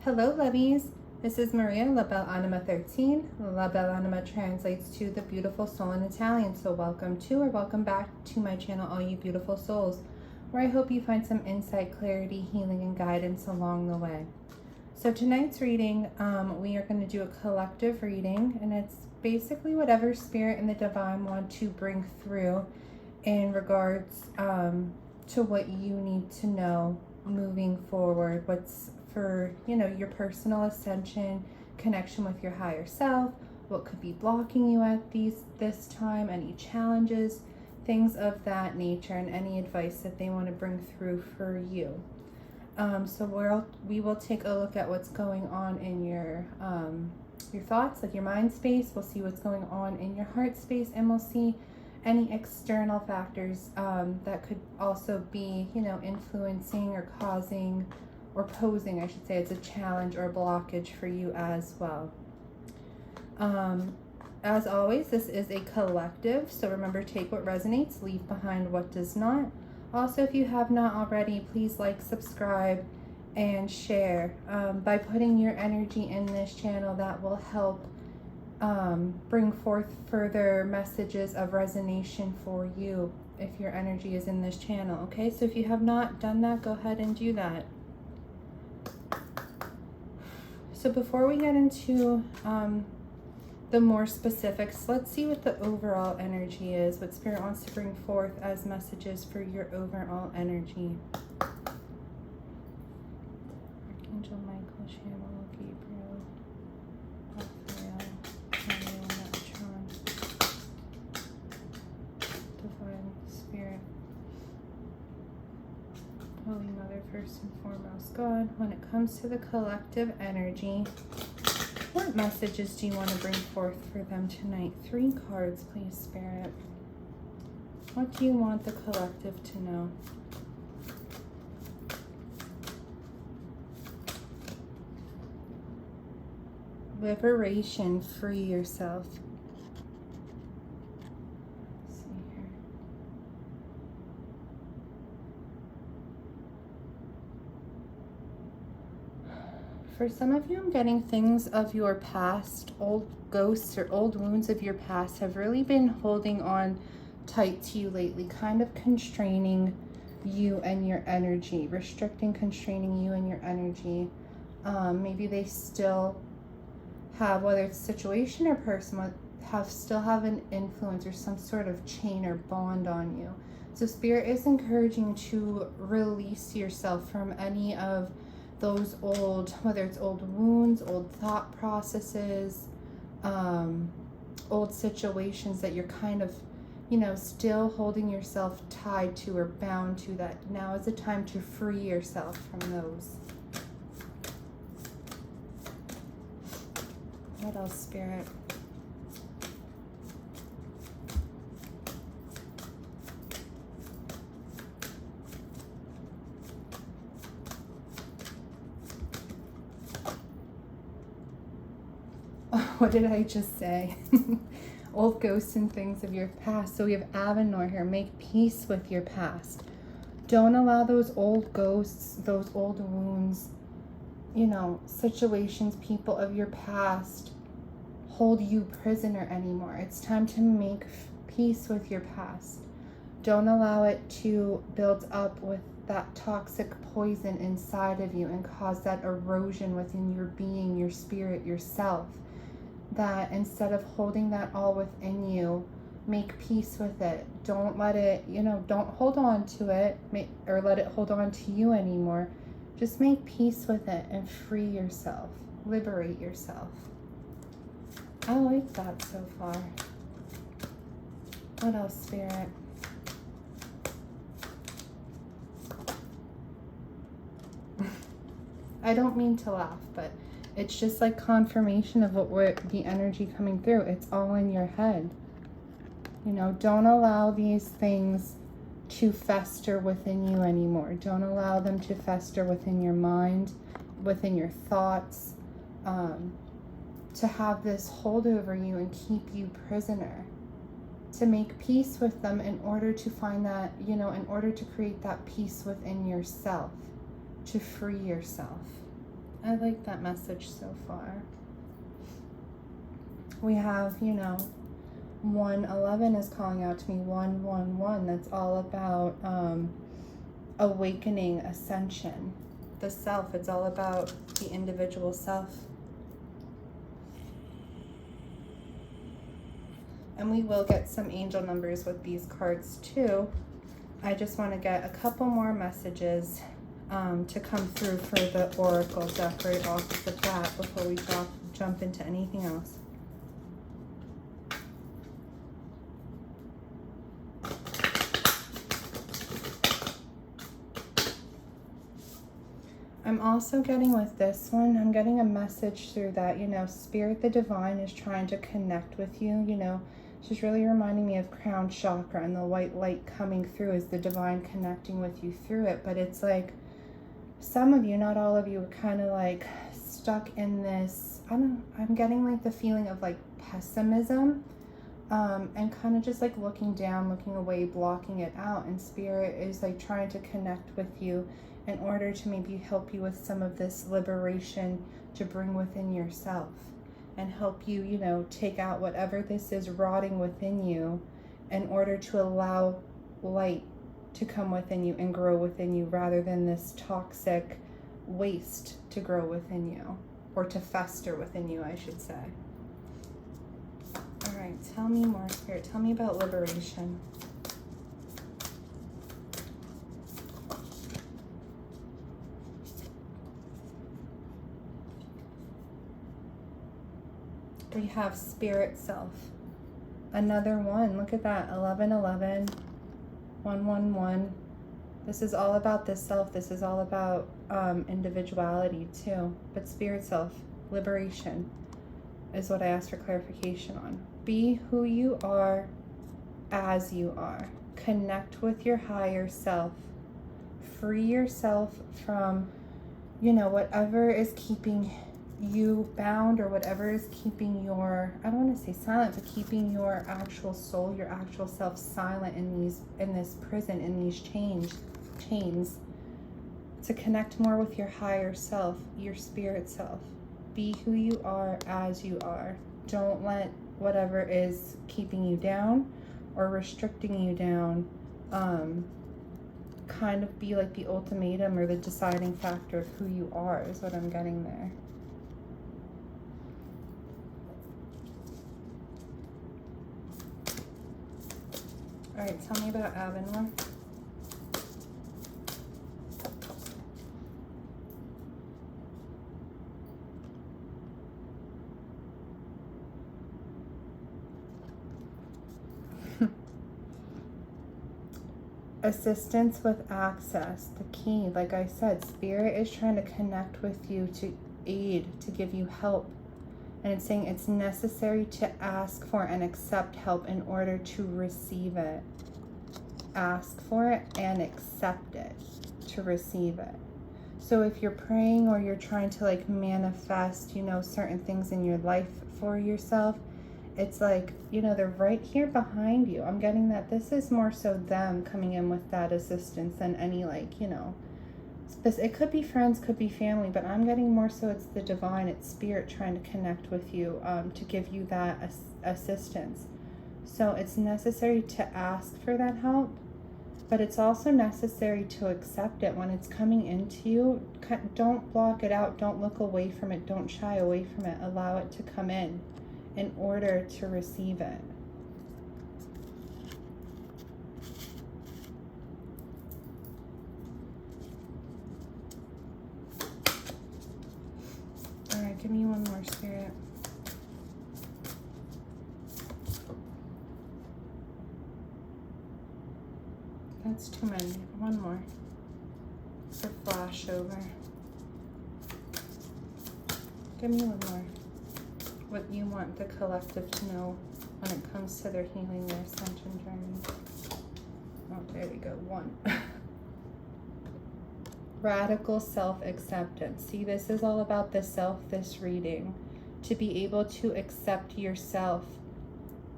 Hello, lovies. This is Maria, La Belle Anima 13. La Belle Anima translates to the beautiful soul in Italian. So welcome to or welcome back to my channel, all you beautiful souls, where I hope you find some insight, clarity, healing, and guidance along the way. So tonight's reading, we are going to do a collective reading, and it's basically whatever spirit and the divine want to bring through in regards to what you need to know moving forward, what's for, your personal ascension, connection with your higher self, what could be blocking you at this time, any challenges, things of that nature, and any advice that they want to bring through for you. So we will take a look at what's going on in your thoughts, like your mind space. We'll see what's going on in your heart space, and we'll see any external factors that could also be, influencing or causing or posing, I should say, it's a challenge or a blockage for you as well. As always, this is a collective, so remember, take what resonates, leave behind what does not. Also, if you have not already, please like, subscribe, and share. By putting your energy in this channel, that will help bring forth further messages of resonation for you if your energy is in this channel. Okay, so if you have not done that, go ahead and do that. So before we get into the more specifics, let's see what the overall energy is, what Spirit wants to bring forth as messages for your overall energy. Archangel Michael, Chamuel, Gabriel, Raphael, Daniel, Metatron, Divine Spirit, Holy Mother, first and foremost, God. When it comes to the collective energy, what messages do you want to bring forth for them tonight? 3 cards, please, Spirit. What do you want the collective to know? Liberation, free yourself. Let's see here. For some of you, I'm getting things of your past, old ghosts or old wounds of your past have really been holding on tight to you lately, kind of constraining you and your energy, restricting, constraining you and your energy. Maybe they still have, whether it's situation or person, still have an influence or some sort of chain or bond on you. So Spirit is encouraging to release yourself from any of those old, whether it's old wounds, old thought processes, old situations that you're kind of, still holding yourself tied to or bound to, that now is the time to free yourself from those. What else, Spirit? What did I just say? Old ghosts and things of your past. So we have Avenor here. Make peace with your past. Don't allow those old ghosts, those old wounds, situations, people of your past hold you prisoner anymore. It's time to make peace with your past. Don't allow it to build up with that toxic poison inside of you and cause that erosion within your being, your spirit, yourself. That instead of holding that all within you, make peace with it. Don't let it, don't hold on to it or let it hold on to you anymore. Just make peace with it and free yourself. Liberate yourself. I like that so far. What else, Spirit? I don't mean to laugh, but it's just like confirmation of the energy coming through. It's all in your head. Don't allow these things to fester within you anymore. Don't allow them to fester within your mind, within your thoughts, to have this hold over you and keep you prisoner. To make peace with them in order to find that, in order to create that peace within yourself, to free yourself. I like that message so far. We have, 111 is calling out to me, 111. That's all about awakening, ascension, the self. It's all about the individual self. And we will get some angel numbers with these cards too. I just want to get a couple more messages to come through for the oracle deck right off the bat before we jump into anything else. I'm also getting with this one, I'm getting a message through that, Spirit, the divine, is trying to connect with you, She's really reminding me of crown chakra, and the white light coming through is the divine connecting with you through it. But it's like some of you, not all of you, are kind of like stuck in this, I'm getting like the feeling of like pessimism, and kind of just like looking down, looking away, blocking it out. And Spirit is like trying to connect with you in order to maybe help you with some of this liberation to bring within yourself, and help you, take out whatever this is rotting within you in order to allow light to come within you and grow within you, rather than this toxic waste to grow within you, or to fester within you, I should say. All right, tell me more, Spirit. Tell me about liberation. We have spirit self. Another one. Look at that. 1111. 111. This is all about the self. This is all about individuality too. But spirit self, liberation, is what I asked for clarification on. Be who you are as you are. Connect with your higher self. Free yourself from, whatever is keeping you bound, or whatever is keeping your, I don't want to say silent, but keeping your actual soul, your actual self silent in this prison, in these chains, to connect more with your higher self, your spirit self. Be who you are as you are. Don't let whatever is keeping you down or restricting you down kind of be like the ultimatum or the deciding factor of who you are, is what I'm getting there. All right, tell me about Avenor. Assistance with access, the key. Like I said, Spirit is trying to connect with you, to aid, to give you help. And it's saying it's necessary to ask for and accept help in order to receive it. Ask for it and accept it to receive it. So if you're praying or you're trying to like manifest, certain things in your life for yourself, it's like, they're right here behind you. I'm getting that this is more so them coming in with that assistance than any it could be friends, could be family, but I'm getting more so it's the divine, it's Spirit trying to connect with you, to give you that assistance. So it's necessary to ask for that help, but it's also necessary to accept it when it's coming into you. Don't block it out. Don't look away from it. Don't shy away from it. Allow it to come in order to receive it. All right, give me one more, Spirit. That's too many. One more for flash over. Give me one more. What you want the collective to know when it comes to their healing, their ascension journey. Oh, there we go. One. Radical self-acceptance. See, this is all about the self, this reading. To be able to accept yourself.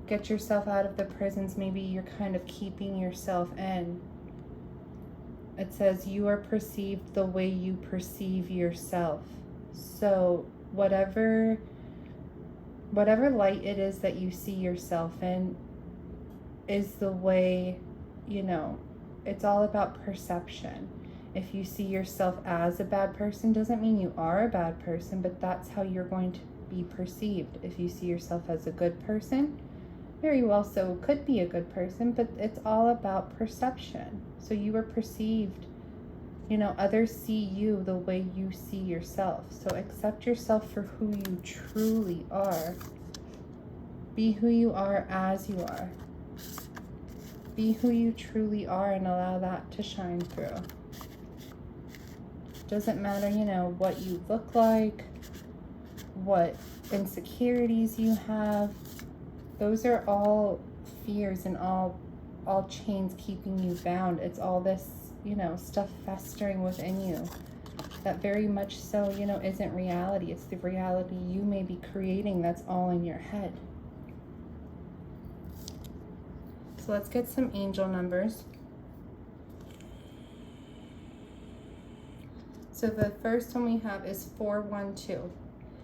Get yourself out of the prisons maybe you're kind of keeping yourself in. It says you are perceived the way you perceive yourself. So whatever light it is that you see yourself in is the way, you know, it's all about perception. If you see yourself as a bad person, doesn't mean you are a bad person, but that's how you're going to be perceived. If you see yourself as a good person, very well so could be a good person, but it's all about perception. So you are perceived, you know, others see you the way you see yourself. So accept yourself for who you truly are. Be who you are as you are. Be who you truly are and allow that to shine through. Doesn't matter, you know, what you look like, what insecurities you have. Those are all fears and all chains keeping you bound. It's all this, you know, stuff festering within you that very much so, you know, isn't reality. It's the reality you may be creating that's all in your head. So let's get some angel numbers. So the first one we have is 412.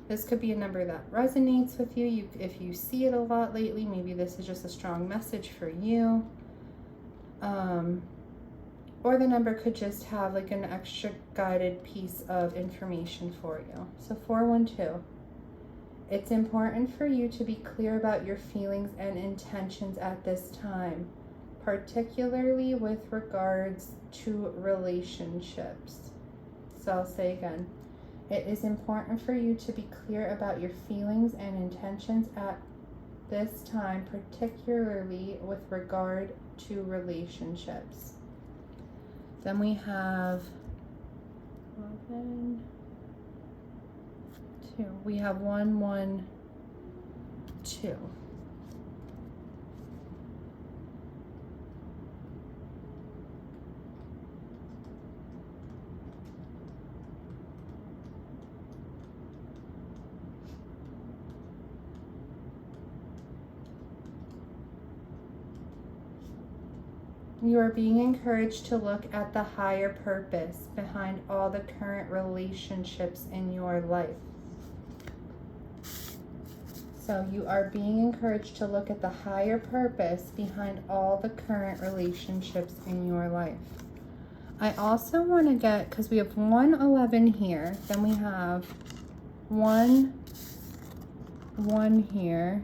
This could be a number that resonates with you. If you see it a lot lately, maybe this is just a strong message for you. Or the number could just have like an extra guided piece of information for you. So 412. It's important for you to be clear about your feelings and intentions at this time, particularly with regards to relationships. So I'll say again, it is important for you to be clear about your feelings and intentions at this time, particularly with regard to relationships. Then we have 11, 2. We have 112. You are being encouraged to look at the higher purpose behind all the current relationships in your life. So you are being encouraged to look at the higher purpose behind all the current relationships in your life. I also want to get, because we have 111 here, then we have 1 here,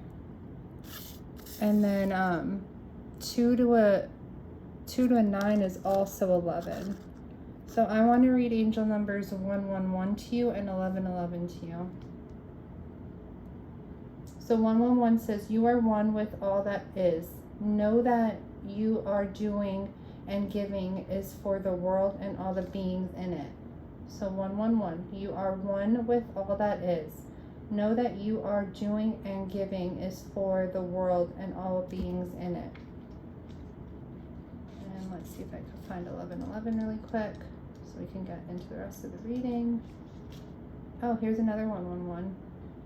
and then 2 to a 9 is also 11. So I want to read angel numbers 111 to you and 1111 to you. So 111 says, you are one with all that is. Know that you are doing and giving is for the world and all the beings in it. So 111, you are one with all that is. Know that you are doing and giving is for the world and all beings in it. Let's see if I can find 1111 really quick so we can get into the rest of the reading. Oh, here's another 111.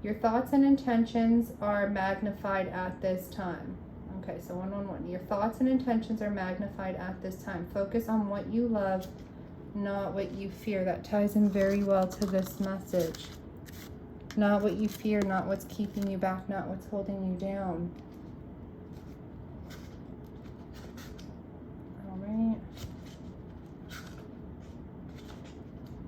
Your thoughts and intentions are magnified at this time. Okay, so 111. Your thoughts and intentions are magnified at this time. Focus on what you love, not what you fear. That ties in very well to this message. Not what you fear, not what's keeping you back, not what's holding you down. Right.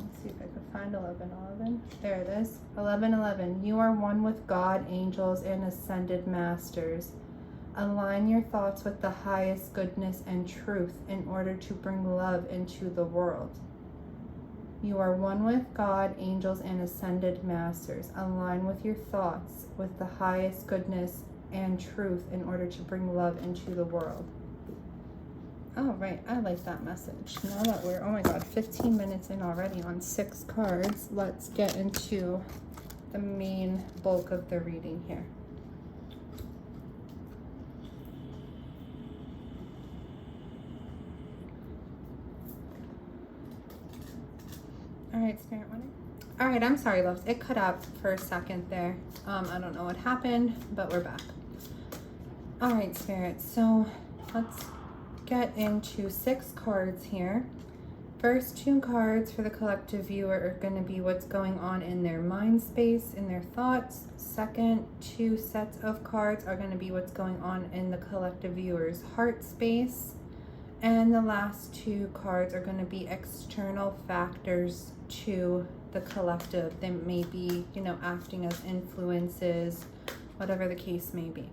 Let's see if I can find 1111. There it is. 1111. You are one with God, angels, and ascended masters. Align your thoughts with the highest goodness and truth in order to bring love into the world. You are one with God, angels, and ascended masters. Align with your thoughts with the highest goodness and truth in order to bring love into the world. Oh, right. I like that message. Now that we're, oh my God, 15 minutes in already on 6 cards, let's get into the main bulk of the reading here. All right, Spirit Money. All right, I'm sorry, loves. It cut out for a second there. I don't know what happened, but we're back. All right, Spirit. So let's get into 6 cards here. first two cards for the collective viewer are going to be what's going on in their mind space, in their thoughts. Second two sets of cards are going to be what's going on in the collective viewer's heart space. And the last two cards are going to be external factors to the collective. They may be, acting as influences, whatever the case may be.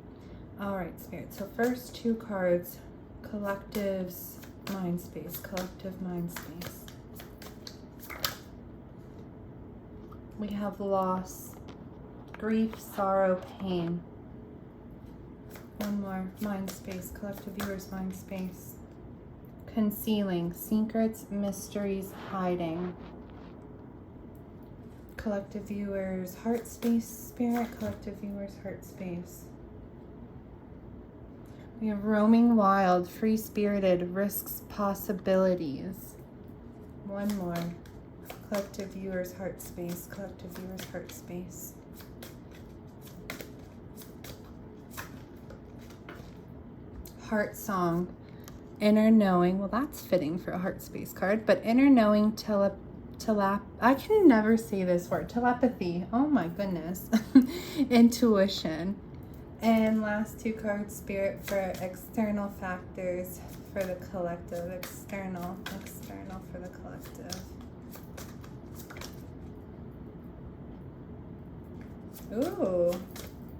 All right, Spirit. So first two cards, collective's mind space, collective mind space. We have loss, grief, sorrow, pain. One more, mind space, collective viewer's mind space. Concealing, secrets, mysteries, hiding. Collective viewer's heart space, Spirit, collective viewer's heart space. We have roaming wild, free-spirited, risks, possibilities. One more. Collective viewer's heart space, collective viewer's heart space. Heart song, inner knowing. Well, that's fitting for a heart space card, but inner knowing, I can never say this word, telepathy. Oh my goodness. Intuition. And last two cards, Spirit, for external factors for the collective. External for the collective. Ooh,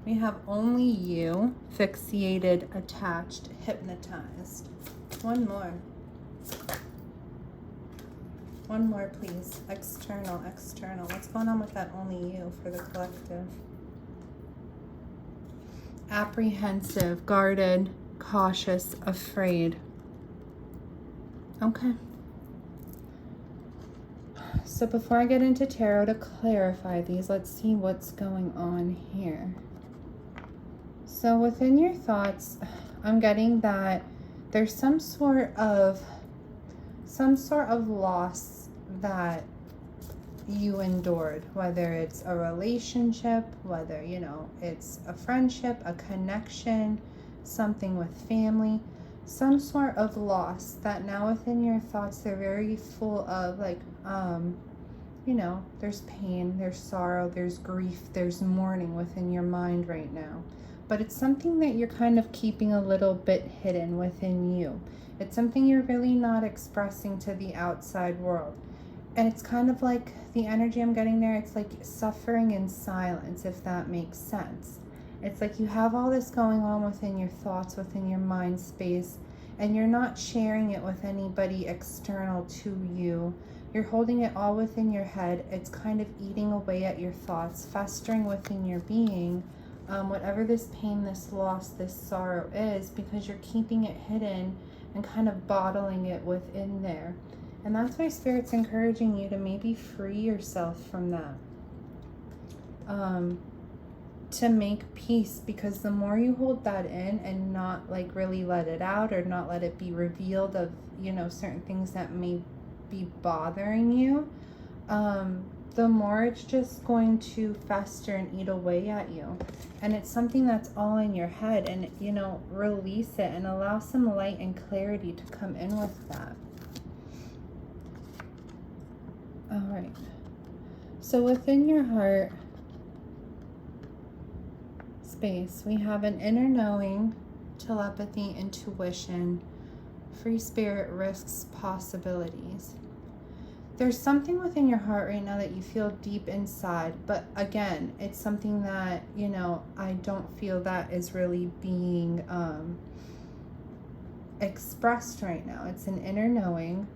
we have only you, fixated, attached, hypnotized. One more. One more, please. External. What's going on with that only you for the collective? Apprehensive, guarded, cautious, afraid. Okay. So before I get into tarot to clarify these, let's see what's going on here. So within your thoughts, I'm getting that there's some sort of loss that you endured, whether it's a relationship, whether it's a friendship, a connection, something with family, some sort of loss that now within your thoughts they're very full of, like there's pain, there's sorrow, there's grief, there's mourning within your mind right now. But it's something that you're kind of keeping a little bit hidden within you. It's something you're really not expressing to the outside world. And it's kind of like the energy I'm getting there, it's like suffering in silence, if that makes sense. It's like you have all this going on within your thoughts, within your mind space, and you're not sharing it with anybody external to you. You're holding it all within your head. It's kind of eating away at your thoughts, festering within your being, whatever this pain, this loss, this sorrow is, because you're keeping it hidden and kind of bottling it within there. And that's why Spirit's encouraging you to maybe free yourself from that. To make peace, because the more you hold that in and not like really let it out, or not let it be revealed of, certain things that may be bothering you, the more it's just going to fester and eat away at you. And it's something that's all in your head, and release it and allow some light and clarity to come in with that. All right. So within your heart space, we have an inner knowing, telepathy, intuition, free spirit, risks, possibilities. There's something within your heart right now that you feel deep inside, but again, it's something that, I don't feel that is really being expressed right now. It's an inner knowing.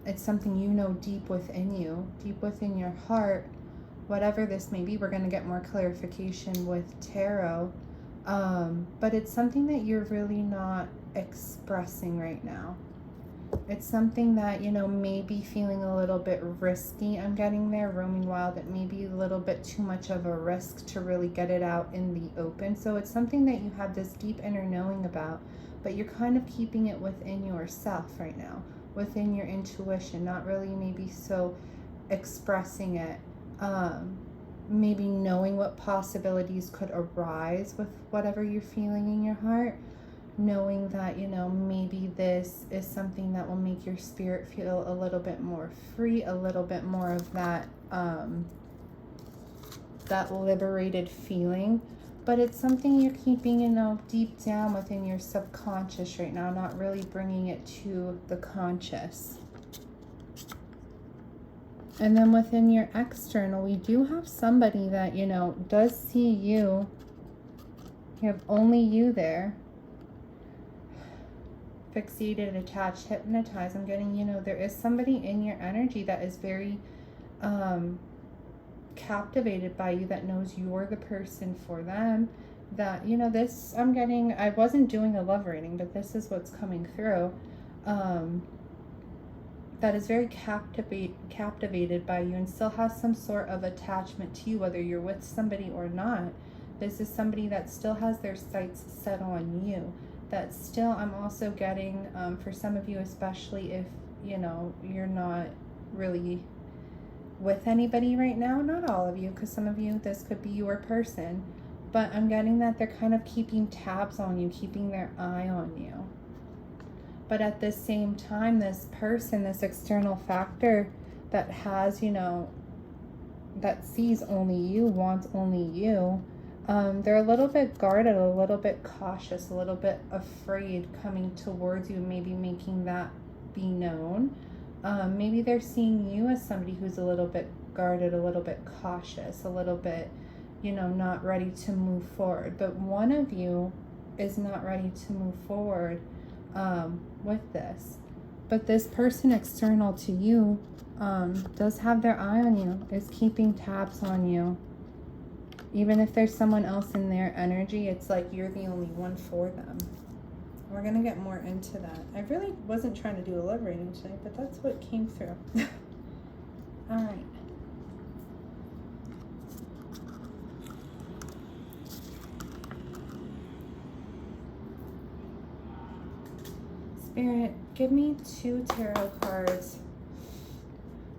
It's something deep within you, deep within your heart, whatever this may be. We're going to get more clarification with tarot, but it's something that you're really not expressing right now. It's something that, may be feeling a little bit risky. I'm getting there, roaming wild. It may be a little bit too much of a risk to really get it out in the open. So it's something that you have this deep inner knowing about, but you're kind of keeping it within yourself right now, within your intuition, not really maybe so expressing it, maybe knowing what possibilities could arise with whatever you're feeling in your heart. knowing that, you know, maybe this is something that will make your spirit feel a little bit more free, a little bit more of that, that liberated feeling. But it's something you're keeping, you know, deep down within your subconscious right now, not really bringing it to the conscious. And then within your external, we do have somebody that, you know, does see you. You have only you there. Fixated, attached, hypnotized. I'm getting, you know, there is somebody in your energy that is very captivated by you, that knows you're the person for them. That, you know, this, I'm getting, I wasn't doing a love reading, but this is what's coming through. That is very captivated by you and still has some sort of attachment to you, whether you're with somebody or not. This is somebody that still has their sights set on you. That still, I'm also getting, for some of you, especially if, you know, you're not really with anybody right now, not all of you, because some of you, this could be your person, but I'm getting that they're kind of keeping tabs on you, keeping their eye on you. But at the same time, this person, this external factor that has, you know, that sees only you, wants only you, they're a little bit guarded, a little bit cautious, a little bit afraid coming towards you, maybe making that be known. Maybe they're seeing you as somebody who's a little bit guarded, a little bit cautious, a little bit, you know, not ready to move forward. But one of you is not ready to move forward with this. But this person external to you does have their eye on you, is keeping tabs on you. Even if there's someone else in their energy, it's like you're the only one for them. We're going to get more into that. I really wasn't trying to do a love reading tonight, but that's what came through. All right. Spirit, give me 2 tarot cards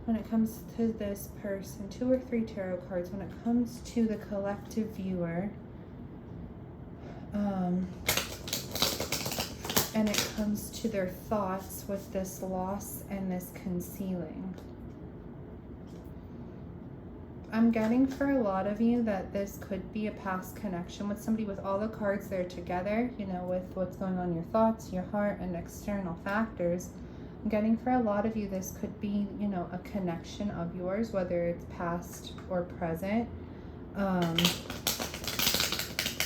when it comes to this person. 2 or 3 tarot cards when it comes to the collective viewer. And it comes to their thoughts with this loss and this concealing. I'm getting for a lot of you that this could be a past connection with somebody, with all the cards there together, you know, with what's going on in your thoughts, your heart, and external factors. I'm getting for a lot of you this could be, you know, a connection of yours, whether it's past or present.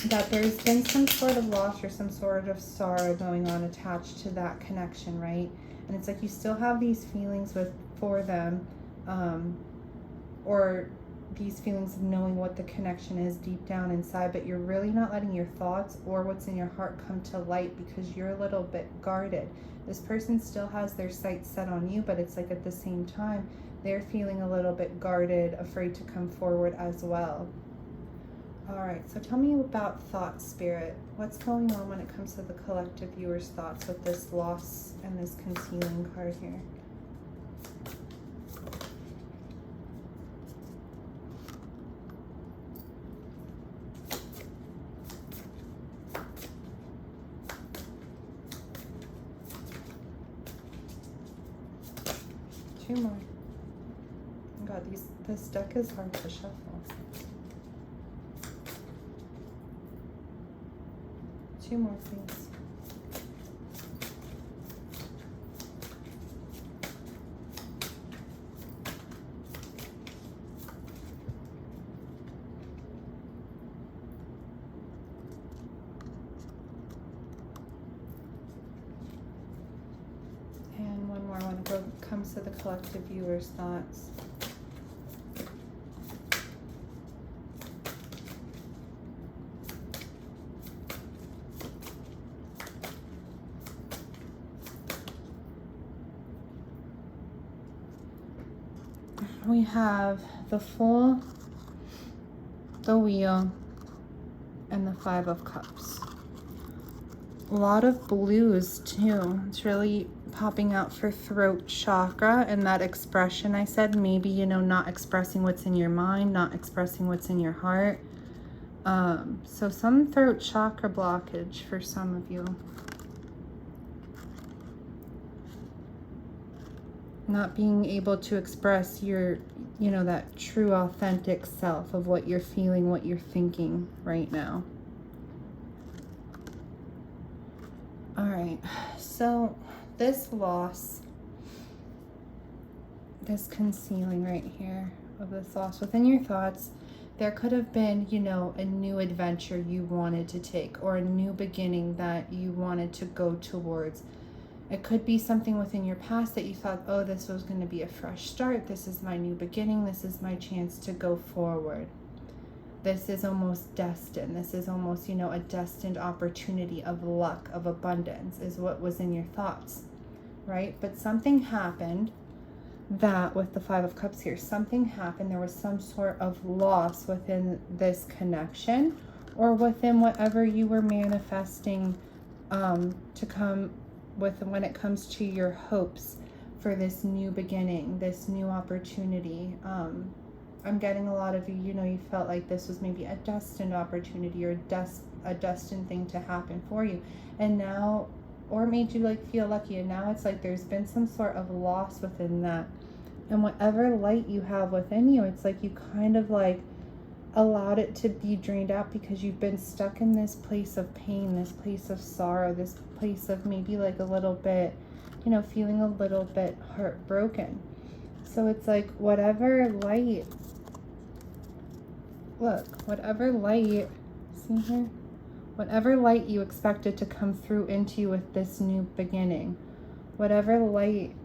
That there's been some sort of loss or some sort of sorrow going on attached to that connection, right? And it's like you still have these feelings for them, or these feelings of knowing what the connection is deep down inside, but you're really not letting your thoughts or what's in your heart come to light because you're a little bit guarded. This person still has their sights set on you, but it's like at the same time, they're feeling a little bit guarded, afraid to come forward as well. All right, so tell me about thoughts, Spirit. What's going on when it comes to the collective viewer's thoughts with this loss and this concealing card here? Two more. Oh God, this deck is hard to shuffle. Two more, please. And one more when it comes to the collective viewer's thoughts. We have the Fool, the Wheel, and the 5 of Cups. A lot of blues too. It's really popping out for throat chakra and that expression I said, maybe, you know, not expressing what's in your mind, not expressing what's in your heart. So some throat chakra blockage for some of you. Not being able to express your, you know, that true authentic self of what you're feeling, what you're thinking right now. All right, so this loss, this concealing right here of this loss within your thoughts, there could have been, you know, a new adventure you wanted to take, or a new beginning that you wanted to go towards. It could be something within your past that you thought, oh, this was going to be a fresh start. This is my new beginning. This is my chance to go forward. This is almost destined. This is almost, you know, a destined opportunity of luck, of abundance, is what was in your thoughts, right? But something happened that, with the Five of Cups here, something happened. There was some sort of loss within this connection, or within whatever you were manifesting to come with when it comes to your hopes for this new beginning, this new opportunity. I'm getting a lot of you, you know, you felt like this was maybe a destined opportunity, or a destined thing to happen for you. And now, or made you like feel lucky, and now it's like there's been some sort of loss within that. And whatever light you have within you, it's like you kind of like allowed it to be drained out, because you've been stuck in this place of pain, this place of sorrow, this place of maybe like a little bit, you know, feeling a little bit heartbroken. So it's like whatever light, look, whatever light, see here, whatever light you expected to come through into you with this new beginning, whatever light,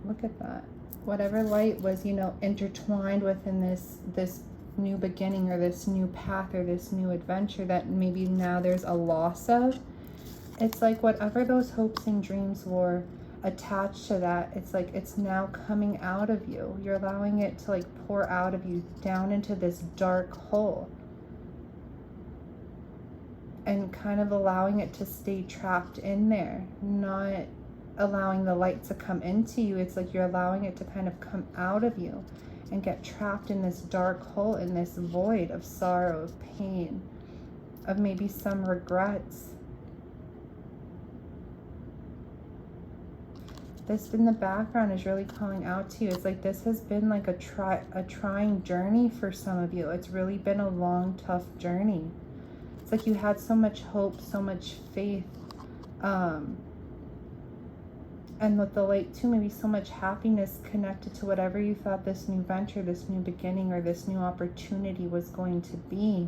look at that, whatever light was, you know, intertwined within this new beginning, or this new path, or this new adventure that maybe now there's a loss of. It's like whatever those hopes and dreams were attached to that, it's like it's now coming out of you. You're allowing it to like pour out of you down into this dark hole, and kind of allowing it to stay trapped in there, not allowing the light to come into you. It's like you're allowing it to kind of come out of you and get trapped in this dark hole, in this void of sorrow, of pain, of maybe some regrets. This in the background is really calling out to you. It's like this has been like a trying journey for some of you. It's really been a long, tough journey. It's like you had so much hope, so much faith, and with the light too, maybe so much happiness connected to whatever you thought this new venture, this new beginning, or this new opportunity was going to be.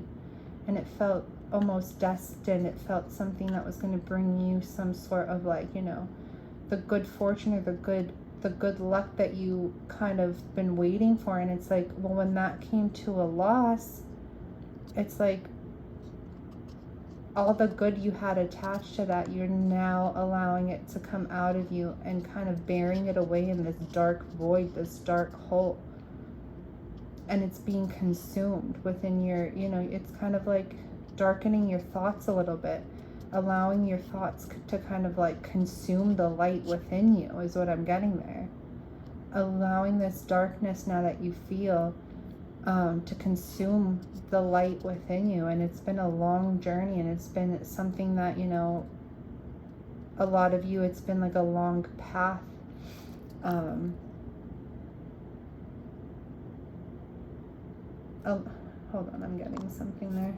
And it felt almost destined. It felt something that was going to bring you some sort of like, you know, the good fortune, or the good luck that you kind of been waiting for. And it's like, well, when that came to a loss, it's like all the good you had attached to that, you're now allowing it to come out of you and kind of burying it away in this dark void, this dark hole. And it's being consumed within your, you know, it's kind of like darkening your thoughts a little bit, allowing your thoughts to kind of like consume the light within you, is what I'm getting there. Allowing this darkness now that you feel to consume the light within you. And it's been a long journey, and it's been something that, you know, a lot of you, it's been like a long path. Oh, hold on, I'm getting something there.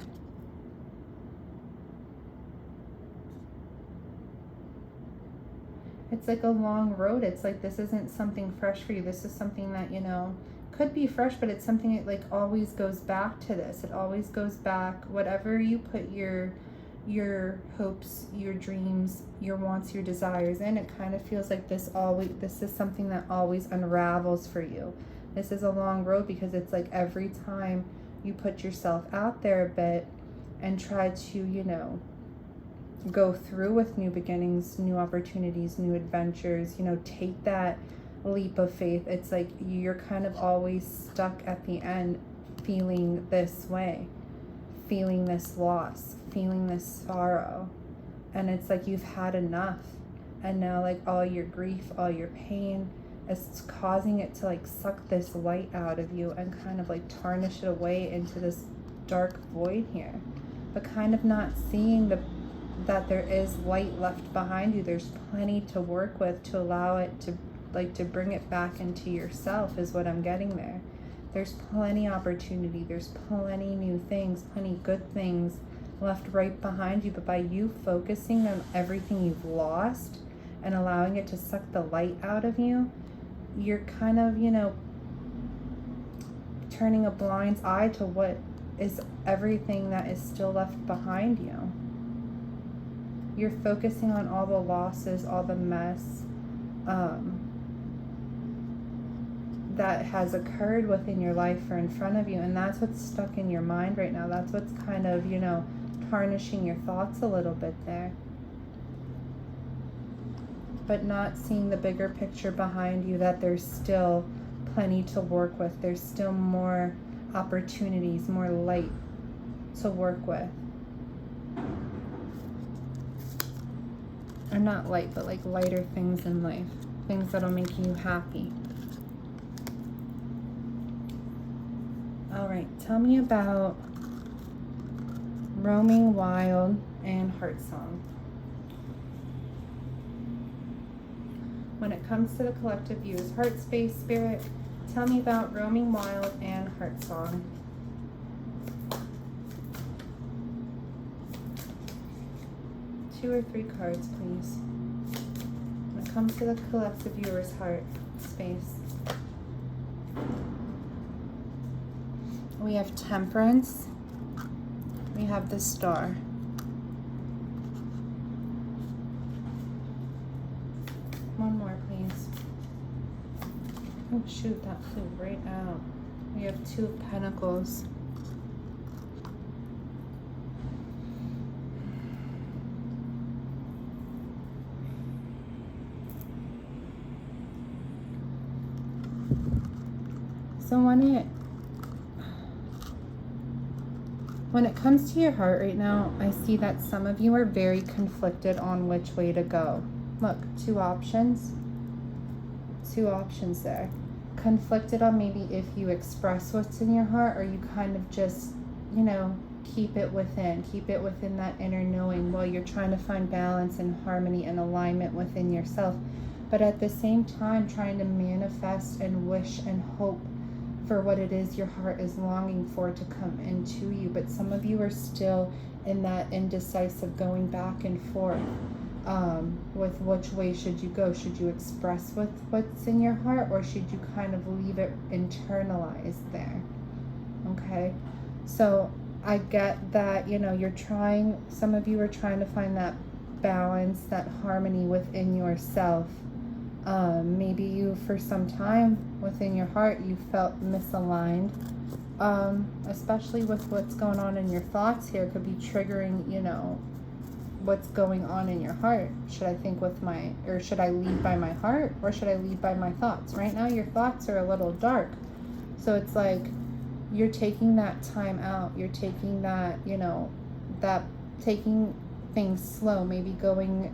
It's like a long road. It's like this isn't something fresh for you. This is something that, you know, could be fresh, but it's something that like always goes back to this. It always goes back. Whatever you put your hopes, your dreams, your wants, your desires in, it kind of feels like this is something that always unravels for you. This is a long road, because it's like every time you put yourself out there a bit and try to, you know, go through with new beginnings, new opportunities, new adventures, you know, take that leap of faith, it's like you're kind of always stuck at the end feeling this way, feeling this loss, feeling this sorrow. And it's like you've had enough, and now like all your grief, all your pain is causing it to like suck this light out of you and kind of like tarnish it away into this dark void here. but kind of not seeing that there is light left behind you. There's plenty to work with to allow it to bring it back into yourself is what I'm getting there. There's plenty opportunity. There's plenty new things, plenty good things left right behind you. But by you focusing on everything you've lost and allowing it to suck the light out of you, you're kind of, turning a blind eye to what is everything that is still left behind you. You're focusing on all the losses, all the mess that has occurred within your life or in front of you, and that's what's stuck in your mind right now. That's what's kind of, tarnishing your thoughts a little bit there. But not seeing the bigger picture behind you, that there's still plenty to work with. There's still more opportunities, more light to work with. Or not light, but like lighter things in life. Things that'll make you happy. Alright, tell me about roaming wild and heart song. When it comes to the collective views, heart space, spirit, tell me about roaming wild and heart song. Two or three cards, please. When it comes to the collective viewer's heart space. We have Temperance. We have the Star. One more, please. Oh, shoot, that flew right out. We have Two of Pentacles. So when it comes to your heart right now, I see that some of you are very conflicted on which way to go. Look, two options there. Conflicted on maybe if you express what's in your heart, or you kind of just, keep it within that inner knowing while you're trying to find balance and harmony and alignment within yourself. But at the same time, trying to manifest and wish and hope for what it is your heart is longing for to come into you. But some of you are still in that indecisive going back and forth with which way should you go. Should you express what's in your heart, or should you kind of leave it internalized there? Okay, so I get that, some of you are trying to find that balance, that harmony within yourself. Maybe you, for some time within your heart, you felt misaligned, especially with what's going on in your thoughts here. It could be triggering, what's going on in your heart. Should I should I lead by my heart, or should I lead by my thoughts? Right now, your thoughts are a little dark. So it's like you're taking that time out. You're taking that, taking things slow, maybe giving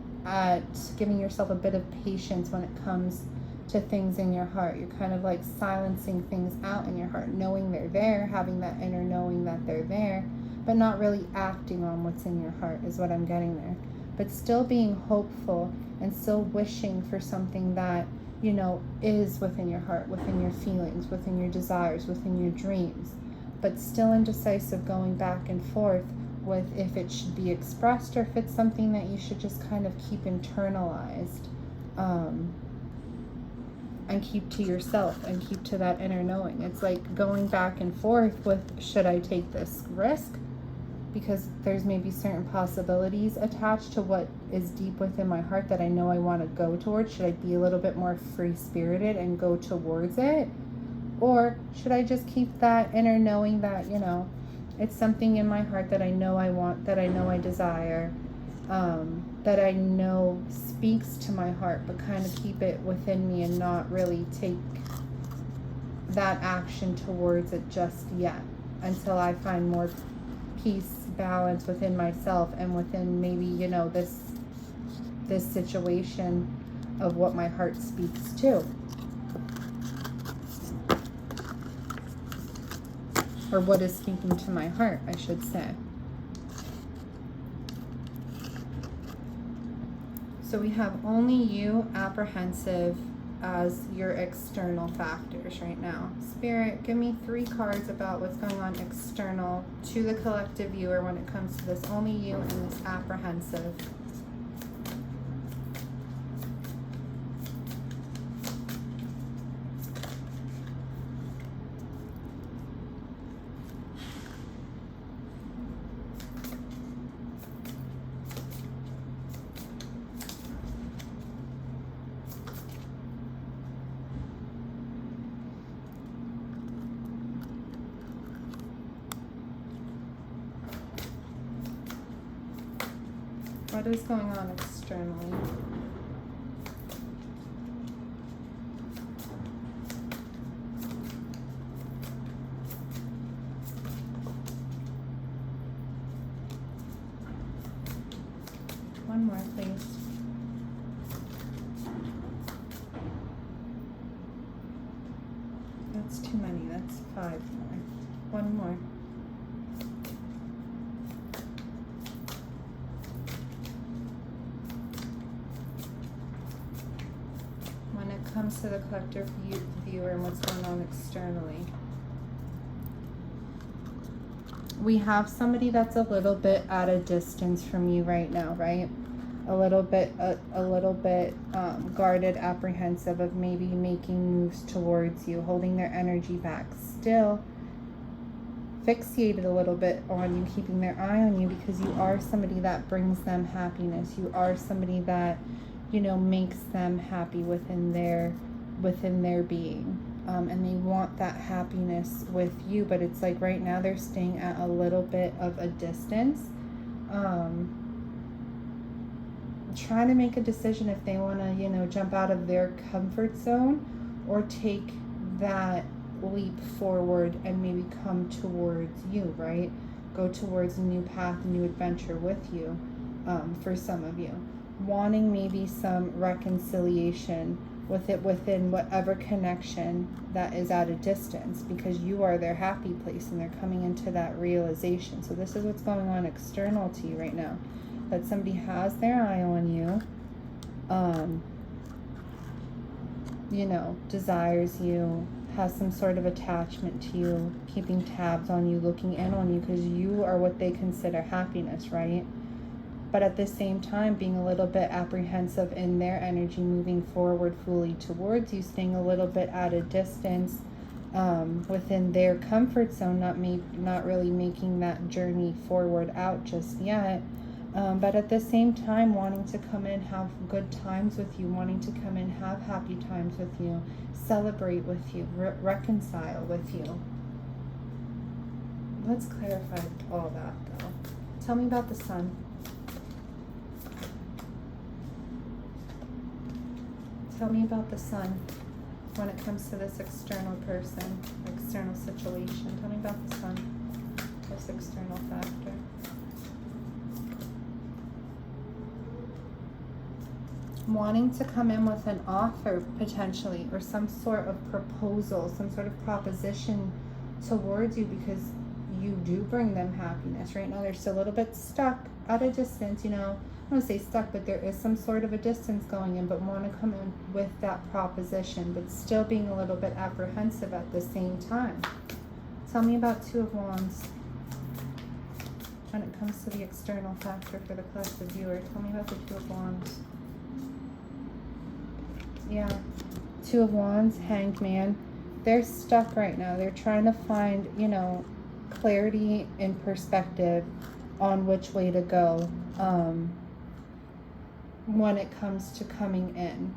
yourself a bit of patience when it comes to things in your heart. You're kind of like silencing things out in your heart, knowing they're there, having that inner knowing that they're there, but not really acting on what's in your heart is what I'm getting there. But still being hopeful and still wishing for something that, is within your heart, within your feelings, within your desires, within your dreams, but still indecisive, going back and forth with if it should be expressed or if it's something that you should just kind of keep internalized, and keep to yourself and keep to that inner knowing. It's like going back and forth with, should I take this risk? Because there's maybe certain possibilities attached to what is deep within my heart that I know I want to go towards. Should I be a little bit more free-spirited and go towards it? Or should I just keep that inner knowing that, it's something in my heart that I know I want, that I know I desire, that I know speaks to my heart, but kind of keep it within me and not really take that action towards it just yet, until I find more peace, balance within myself and within maybe, this situation of what my heart speaks to. Or what is speaking to my heart, I should say. So we have only you, apprehensive, as your external factors right now. Spirit, give me 3 cards about what's going on external to the collective viewer when it comes to this only you and this apprehensive. What is going on externally? One more, please. That's too many. That's 5 more. One more. Comes to the collective viewer and what's going on externally. We have somebody that's a little bit at a distance from you right now, right? A little bit guarded, apprehensive of maybe making moves towards you, holding their energy back, still fixated a little bit on you, keeping their eye on you, because you are somebody that brings them happiness. You are somebody that, you know, makes them happy within their being, and they want that happiness with you. But it's like right now they're staying at a little bit of a distance, trying to make a decision if they want to, you know, jump out of their comfort zone or take that leap forward and maybe come towards you, right? Go towards a new path, a new adventure with you. For some of you, wanting maybe some reconciliation with it within whatever connection that is at a distance, because you are their happy place and they're coming into that realization. So this is what's going on external to you right now, that somebody has their eye on you, you know, desires you, has some sort of attachment to you, keeping tabs on you, looking in on you, because you are what they consider happiness, right? But at the same time being a little bit apprehensive in their energy, moving forward fully towards you, staying a little bit at a distance, within their comfort zone, not really making that journey forward out just yet, but at the same time wanting to come in, have good times with you, wanting to come in, have happy times with you, celebrate with you, reconcile with you. Let's clarify all that though. Tell me about the sun. Tell me about the sun when it comes to this external person, external situation. Tell me about the sun, this external factor. Wanting to come in with an offer potentially, or some sort of proposal, some sort of proposition towards you, because you do bring them happiness. Right now they're still a little bit stuck at a distance, you know. I don't want to say stuck, but there is some sort of a distance going in, but want to come in with that proposition, but still being a little bit apprehensive at the same time. Tell me about Two of Wands when it comes to the external factor for the collective viewer. Tell me about the Two of Wands. Yeah, Two of Wands, Hanged Man. They're stuck right now. They're trying to find, you know, clarity and perspective on which way to go. When it comes to coming in.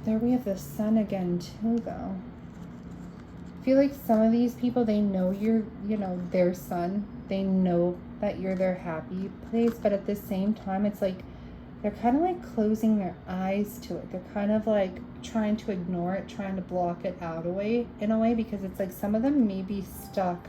There we have the Sun again too, though. I feel like some of these people, they know you're, you know, their sun. They know that you're their happy place, but at the same time, it's like they're kind of like closing their eyes to it. They're kind of like trying to ignore it, trying to block it out in a way, because it's like some of them may be stuck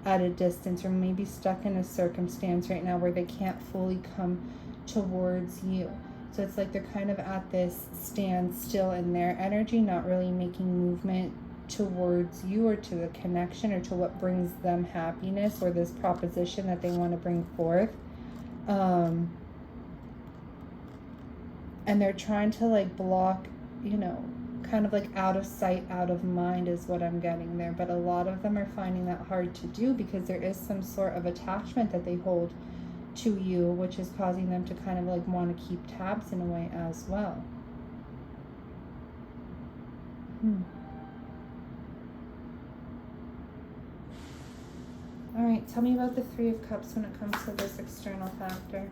at a distance, or maybe stuck in a circumstance right now where they can't fully come towards you. So it's like they're kind of at this standstill in their energy, not really making movement towards you or to the connection or to what brings them happiness or this proposition that they want to bring forth. And they're trying to like block, you know, kind of like out of sight, out of mind is what I'm getting there. But a lot of them are finding that hard to do because there is some sort of attachment that they hold to you, which is causing them to kind of like want to keep tabs in a way as well. All right, tell me about the Three of Cups when it comes to this external factor.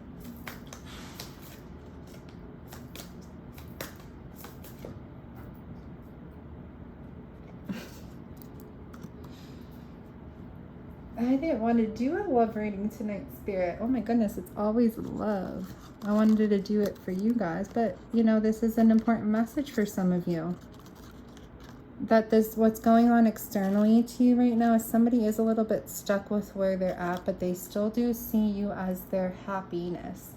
I didn't want to do a love reading tonight, Spirit. Oh my goodness, it's always love. I wanted to do it for you guys, but you know, this is an important message for some of you. That this, what's going on externally to you right now is somebody is a little bit stuck with where they're at, but they still do see you as their happiness.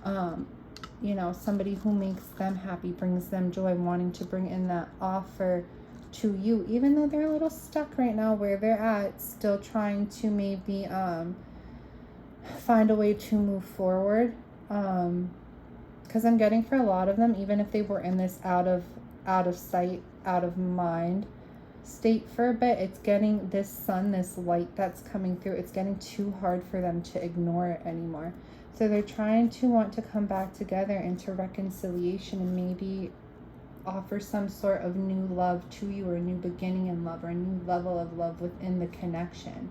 You know, somebody who makes them happy, brings them joy, wanting to bring in that offer to you, even though they're a little stuck right now where they're at, still trying to maybe find a way to move forward. Because I'm getting for a lot of them, even if they were in this out of sight, out of mind state for a bit, it's getting this sun, this light that's coming through, it's getting too hard for them to ignore it anymore. So they're trying to want to come back together into reconciliation and maybe offer some sort of new love to you, or a new beginning in love, or a new level of love within the connection,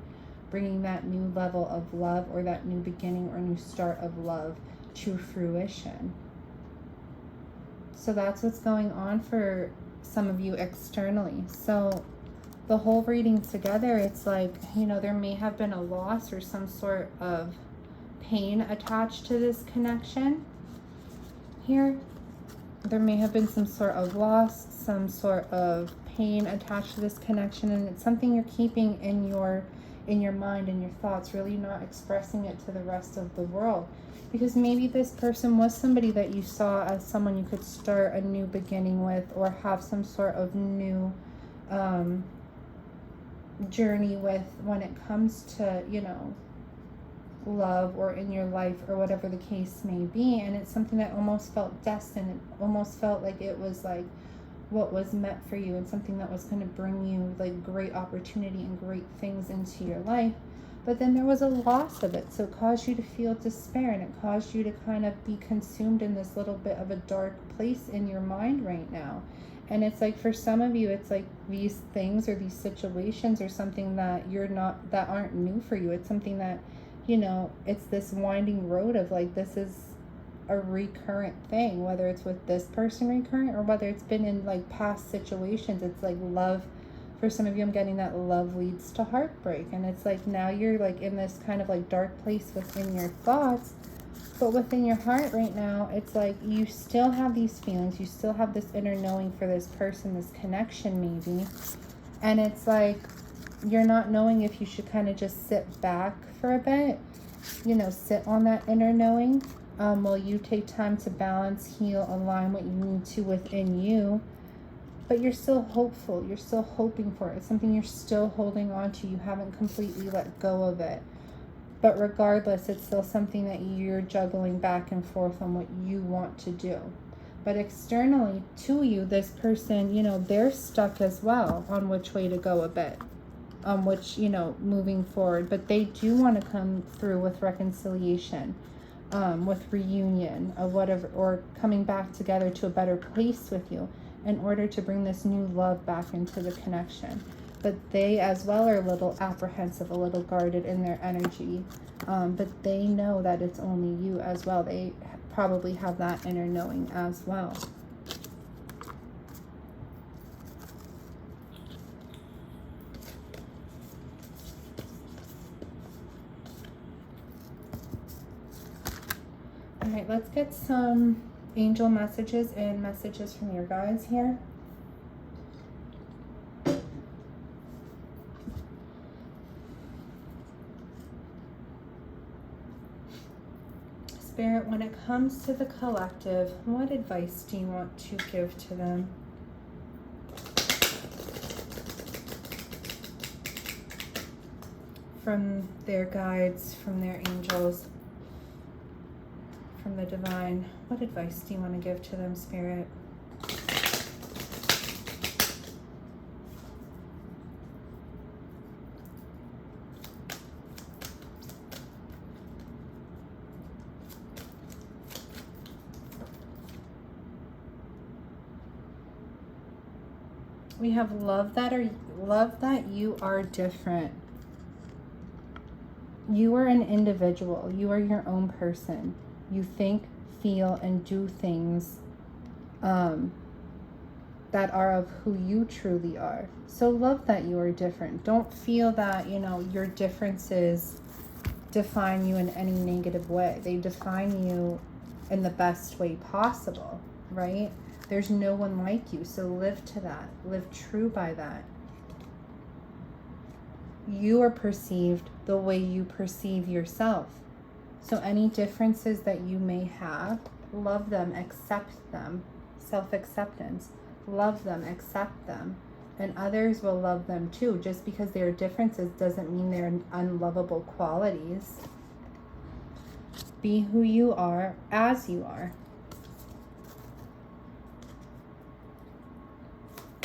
bringing that new level of love or that new beginning or new start of love to fruition. So that's what's going on for some of you externally. So the whole reading together, it's like, you know, there may have been a loss or some sort of pain attached to this connection here. There may have been some sort of loss, some sort of pain attached to this connection, and it's something you're keeping in your mind and your thoughts, really not expressing it to the rest of the world. Because maybe this person was somebody that you saw as someone you could start a new beginning with, or have some sort of new journey with when it comes to, you know, love or in your life or whatever the case may be. And it's something that almost felt destined. It almost felt like it was like what was meant for you, and something that was going to bring you like great opportunity and great things into your life. But then there was a loss of it, so it caused you to feel despair, and it caused you to kind of be consumed in this little bit of a dark place in your mind right now. And it's like, for some of you, it's like these things or these situations are something that that aren't new for you. It's something that, you know, it's this winding road of like, this is a recurrent thing, whether it's with this person recurrent or whether it's been in like past situations. It's like love. For some of you, I'm getting that love leads to heartbreak. And it's like, now you're like in this kind of like dark place within your thoughts, but within your heart right now, it's like you still have these feelings. You still have this inner knowing for this person, this connection maybe. And it's like, you're not knowing if you should kind of just sit back for a bit, you know, sit on that inner knowing, while you take time to balance, heal, align what you need to within you. But you're still hopeful. You're still hoping for it. It's something you're still holding on to. You haven't completely let go of it. But regardless, it's still something that you're juggling back and forth on what you want to do. But externally to you, this person, you know, they're stuck as well on which way to go a bit. Which, you know, moving forward. But they do want to come through with reconciliation, with reunion, or whatever, or coming back together to a better place with you, in order to bring this new love back into the connection. But they as well are a little apprehensive, a little guarded in their energy. But they know that it's only you as well. They probably have that inner knowing as well. All right, let's get some angel messages and messages from your guides here. Spirit, when it comes to the collective, what advice do you want to give to them? From their guides, from their angels, from the divine. What advice do you want to give to them, Spirit? We have love that you are different. You are an individual. You are your own person. You think, feel, and do things that are of who you truly are. So love that you are different. Don't feel that, you know, your differences define you in any negative way. They define you in the best way possible, right? There's no one like you, so live to that. Live true by that. You are perceived the way you perceive yourself. So any differences that you may have, love them, accept them. Self-acceptance. Love them, accept them. And others will love them too. Just because there are differences doesn't mean they're unlovable qualities. Be who you are as you are.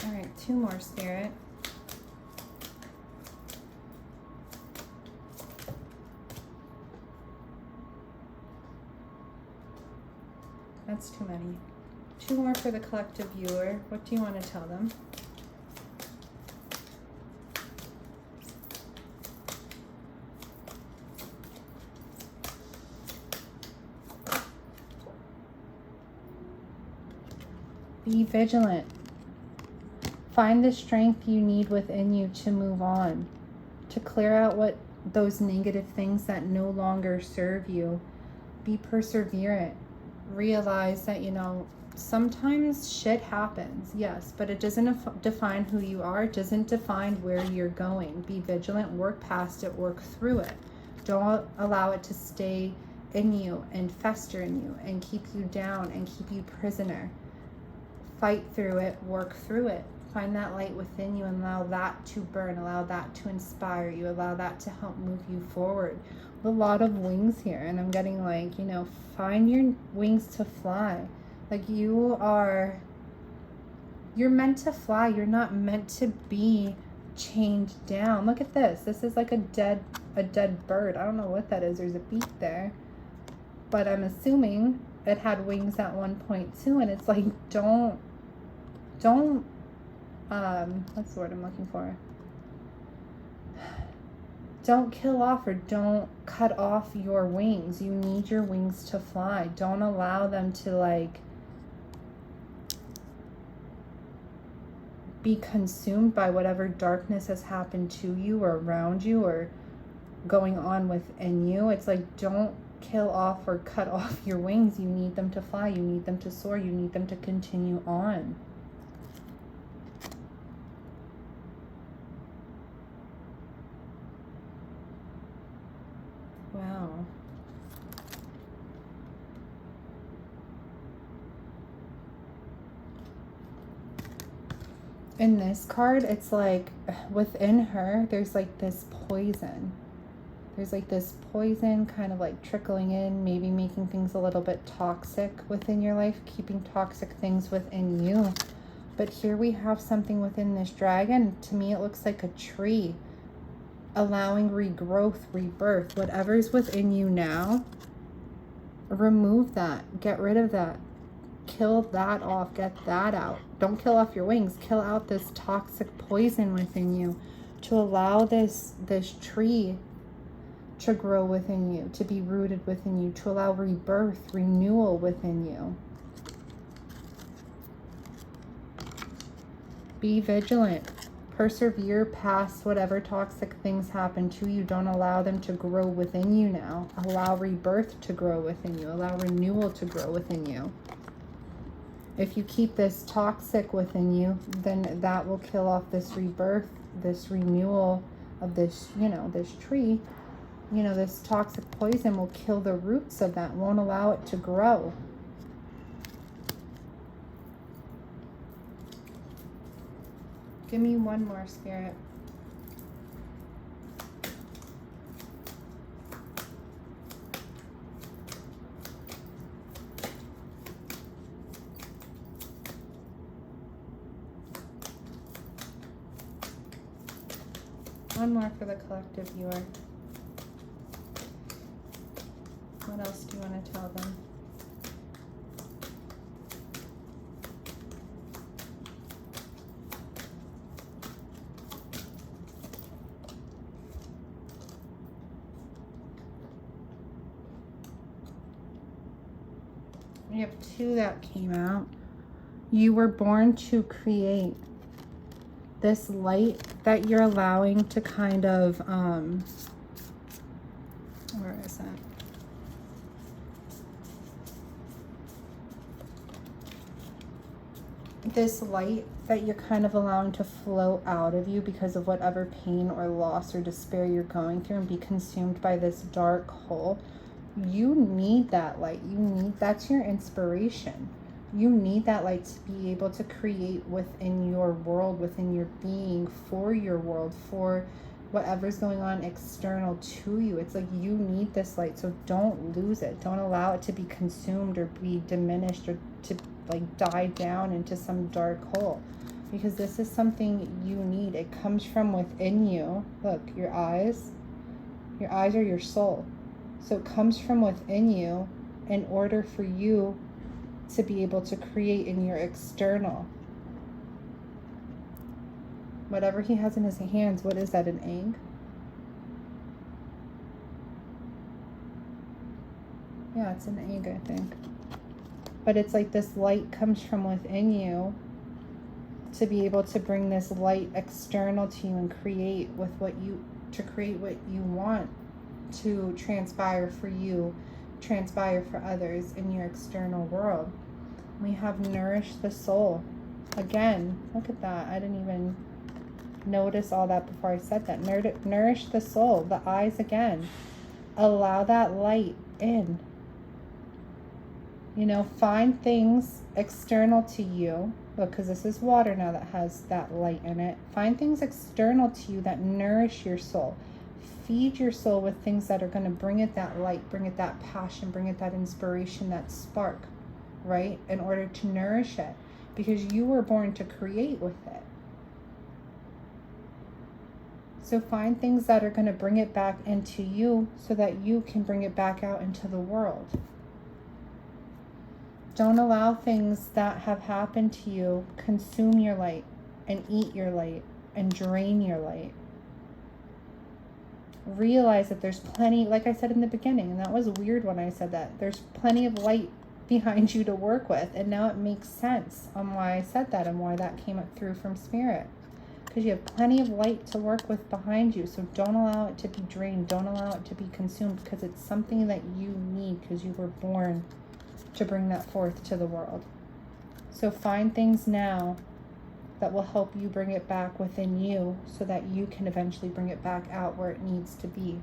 All right, 2 more, Spirit. That's too many. 2 more for the collective viewer. What do you want to tell them? Be vigilant. Find the strength you need within you to move on, to clear out what those negative things that no longer serve you. Be perseverant. Realize that, you know, sometimes shit happens, yes, but it doesn't define who you are. It doesn't define where you're going. Be vigilant, work past it, work through it. Don't allow it to stay in you and fester in you and keep you down and keep you prisoner. Fight through it, work through it. Find that light within you and allow that to burn, allow that to inspire you, allow that to help move you forward. A lot of wings here, and I'm getting like, you know, find your wings to fly. Like you're meant to fly. You're not meant to be chained down. Look at this. This is like a dead bird. I don't know what that is. There's a beak there, but I'm assuming it had wings at one point too. And it's like, don't what's the word I'm looking for? Don't kill off or don't cut off your wings. You need your wings to fly. Don't allow them to like be consumed by whatever darkness has happened to you or around you or going on within you. It's like, don't kill off or cut off your wings. You need them to fly. You need them to soar. You need them to continue on. Wow. In this card, it's like within her, there's like this poison. There's like this poison kind of like trickling in, maybe making things a little bit toxic within your life, keeping toxic things within you. But here we have something within this dragon. To me, it looks like a tree. Allowing regrowth, rebirth, whatever's within you now, remove that, get rid of that, kill that off, get that out. Don't kill off your wings, kill out this toxic poison within you to allow this tree to grow within you, to be rooted within you, to allow rebirth, renewal within you. Be vigilant. Persevere past whatever toxic things happen to you. Don't allow them to grow within you now. Allow rebirth to grow within you. Allow renewal to grow within you. If you keep this toxic within you, then that will kill off this rebirth, this renewal of this, you know, this tree. You know, this toxic poison will kill the roots of that, won't allow it to grow. Give me one more, Spirit. One more for the collective viewer. What else do you want to tell them? We have two that came out. You were born to create this light that you're allowing to kind of, where is that? This light that you're kind of allowing to flow out of you because of whatever pain or loss or despair you're going through and be consumed by this dark hole. You need that light. That's your inspiration. You need that light to be able to create within your world, within your being, for your world, for whatever's going on external to you. It's like you need this light, so don't lose it. Don't allow it to be consumed or be diminished or to like die down into some dark hole, because this is something you need. It comes from within you. Look, your eyes are your soul. So it comes from within you in order for you to be able to create in your external. Whatever he has in his hands, what is that, an egg? Yeah, it's an egg, I think. But it's like this light comes from within you to be able to bring this light external to you and create with what you want to transpire for you, transpire for others in your external world. We have nourish the soul. Again, look at that. I didn't even notice all that before I said that. Nourish the soul, the eyes again. Allow that light in. You know, find things external to you. Look, because this is water now that has that light in it. Find things external to you that nourish your soul. Feed your soul with things that are going to bring it that light, bring it that passion, bring it that inspiration, that spark, right? In order to nourish it. Because you were born to create with it. So find things that are going to bring it back into you so that you can bring it back out into the world. Don't allow things that have happened to you consume your light and eat your light and drain your light. Realize that there's plenty, like I said in the beginning, and that was weird when I said that, there's plenty of light behind you to work with, and now it makes sense on why I said that and why that came up through from spirit, because you have plenty of light to work with behind you. So don't allow it to be drained, don't allow it to be consumed, because it's something that you need, because you were born to bring that forth to the world. So find things now that will help you bring it back within you so that you can eventually bring it back out where it needs to be.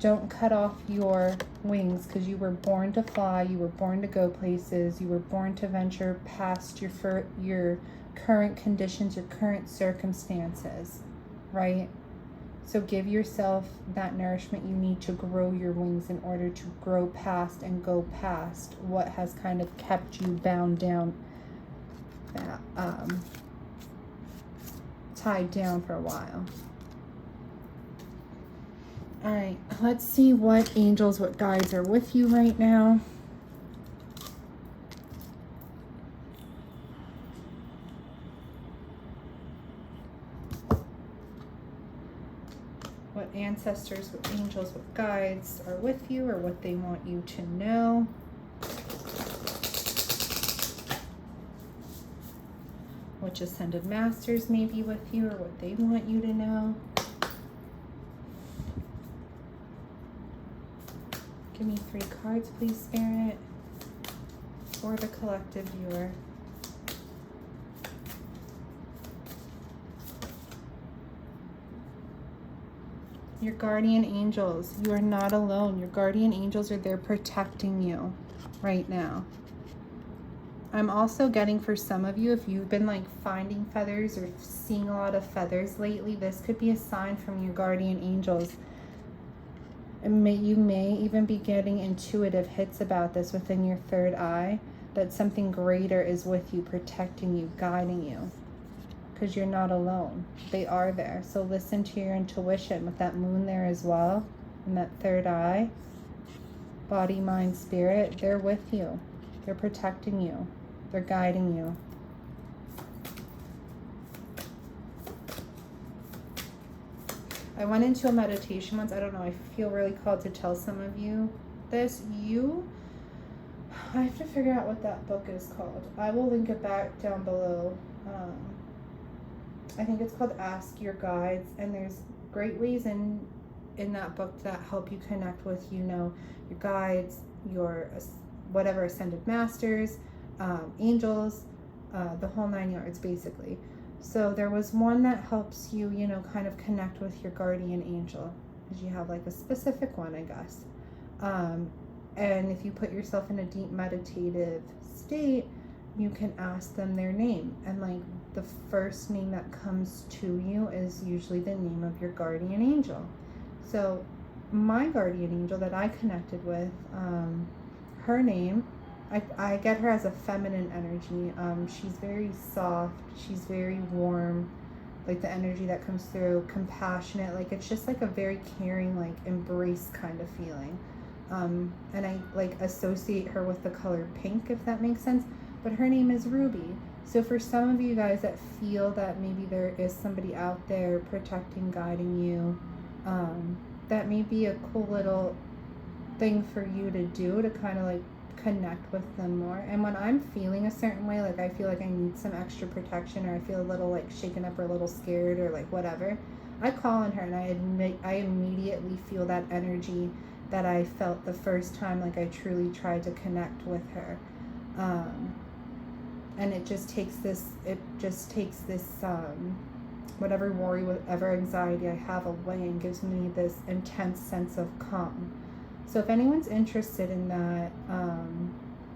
Don't cut off your wings, because you were born to fly, you were born to go places, you were born to venture past your current conditions, your current circumstances, right? So give yourself that nourishment you need to grow your wings in order to grow past and go past what has kind of kept you bound down, tied down for a while. All right, let's see what angels, what guides are with you right now. What ancestors, what angels, what guides are with you, or what they want you to know. Which ascended masters may be with you, or what they want you to know. Give me 3 cards, please, Spirit, for the collective viewer. Your guardian angels, you are not alone. Your guardian angels are there protecting you right now. I'm also getting, for some of you, if you've been like finding feathers or seeing a lot of feathers lately, this could be a sign from your guardian angels. You may even be getting intuitive hits about this within your third eye, that something greater is with you, protecting you, guiding you. because you're not alone. They are there. So listen to your intuition with that moon there as well, and that third eye. Body, mind, spirit, they're with you. They're protecting you. They're guiding you. I went into a meditation once. I don't know. I feel really called to tell some of you this. I have to figure out what that book is called. I will link it back down below. I think it's called Ask Your Guides, and there's great ways in that book that help you connect with, your guides, your whatever ascended masters, angels, the whole 9 yards basically. So there was one that helps you, kind of connect with your guardian angel, because you have like a specific one, I guess. And if you put yourself in a deep meditative state, you can ask them their name. And like the first name that comes to you is usually the name of your guardian angel. So my guardian angel that I connected with, her name, I get her as a feminine energy. She's very soft. She's very warm. Like the energy that comes through, compassionate. Like it's just like a very caring, like embrace kind of feeling. And I like associate her with the color pink, if that makes sense. But her name is Ruby. So for some of you guys that feel that maybe there is somebody out there protecting, guiding you, that may be a cool little thing for you to do to kind of like connect with them more. And when I'm feeling a certain way, like I feel like I need some extra protection, or I feel a little like shaken up or a little scared or like whatever, I call on her and I immediately feel that energy that I felt the first time, like I truly tried to connect with her. And it just takes this whatever worry, whatever anxiety I have away, and gives me this intense sense of calm. So if anyone's interested in that,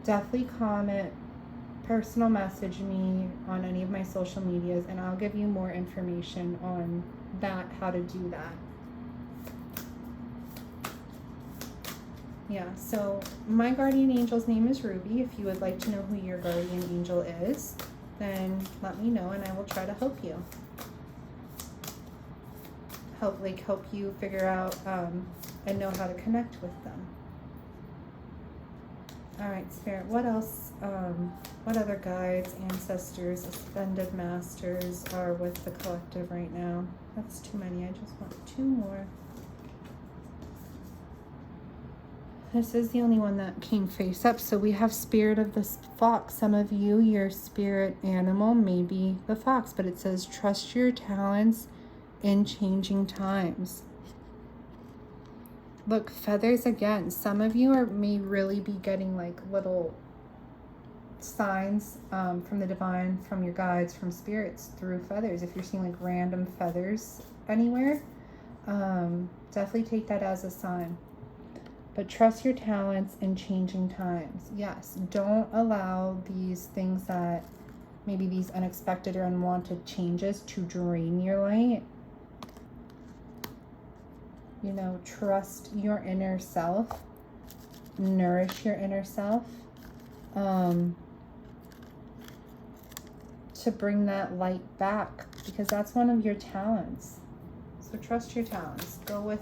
definitely comment, personal message me on any of my social medias, and I'll give you more information on that, how to do that. Yeah, so my guardian angel's name is Ruby. If you would like to know who your guardian angel is, then let me know and I will try to help you. Help you figure out and know how to connect with them. All right, Spirit, what else? What other guides, ancestors, ascended masters are with the collective right now? That's too many. I just want 2 more. This is the only one that came face up. So we have Spirit of the Fox. Some of you, your spirit animal may be the fox, but it says trust your talents in changing times. Look, feathers again. Some of you may really be getting like little signs from the divine, from your guides, from spirits through feathers. If you're seeing like random feathers anywhere, definitely take that as a sign. But trust your talents in changing times. Yes, don't allow these things that maybe these unexpected or unwanted changes to drain your light. Trust your inner self. Nourish your inner self. To bring that light back, because that's one of your talents. So trust your talents. Go with